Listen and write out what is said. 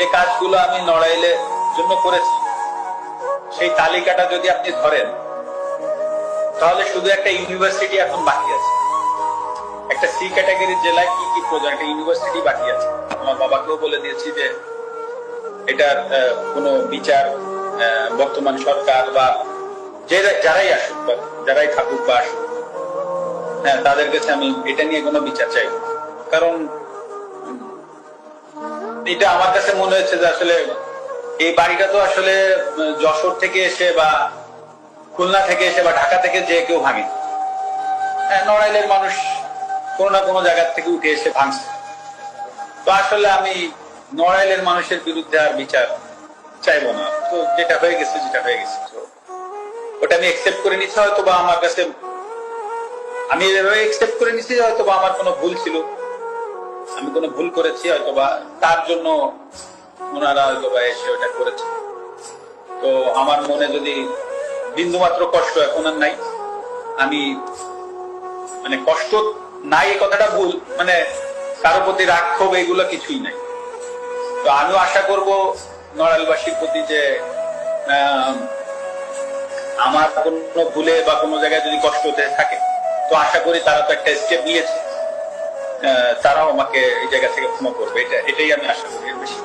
যে কাজগুলো আমি নড়াইলের জন্য করেছি সেই তালিকাটা যদি আপনি ধরেন তাহলে শুধু একটা ইউনিভার্সিটি এখন বাকি আছে। একটা সি ক্যাটাগরির জেলায় কি কি প্রয়োজন, একটা ইউনিভার্সিটি বাকি আছে। আমার বাবাকেও বলে দিয়েছি যে এটার কোনো বিচার বর্তমান সরকার বা যারাই আসুক বা যারাই থাকুক বা আসুক, হ্যাঁ, তাদের কাছে আমি এটা নিয়ে কোনো বিচার চাই। কারণ এটা আমার কাছে মনে হচ্ছে যে আসলে এই বাড়িটা তো আসলে যশোর থেকে এসে বা খুলনা থেকে এসে বা ঢাকা থেকে যে কেউ ভাঙে। হ্যাঁ, নড়াইলের মানুষ কোনো না কোনো জায়গা থেকে উঠে এসে ভাঙছে। তো আসলে আমি নড়াইলের মানুষের বিরুদ্ধে আর বিচার চাইবো না। তো যেটা হয়ে গেছে তো ওটা আমি একসেপ্ট করে নিচ্ছি। হয়তো বা আমার কাছে আমি এভাবে একসেপ্ট করে নিচ্ছি হয়তো বা আমার কোনো ভুল ছিল, আমি কোনো ভুল করেছি, হয়তো বা তার জন্য ওনারা হয়তো বা এসে ওটা করেছে। তো আমার মনে যদি বিন্দুমাত্র কষ্ট এখন আর নাই, আমি মানে কষ্ট নাই এই কথাটা ভুল, মানে কারো প্রতি রাগ ক্ষোভ এগুলো কিছুই নাই। তো আমিও আশা করব নড়াইলবাসীর প্রতি যে আমার কোনো ভুলে বা কোনো জায়গায় যদি কষ্ট হতে থাকে, তো আশা করি তারা তো একটা স্টেপ নিয়েছে, তারাও আমাকে এই জায়গা থেকে ক্ষমা করবে। এটাই আমি আশা করি, এর বেশি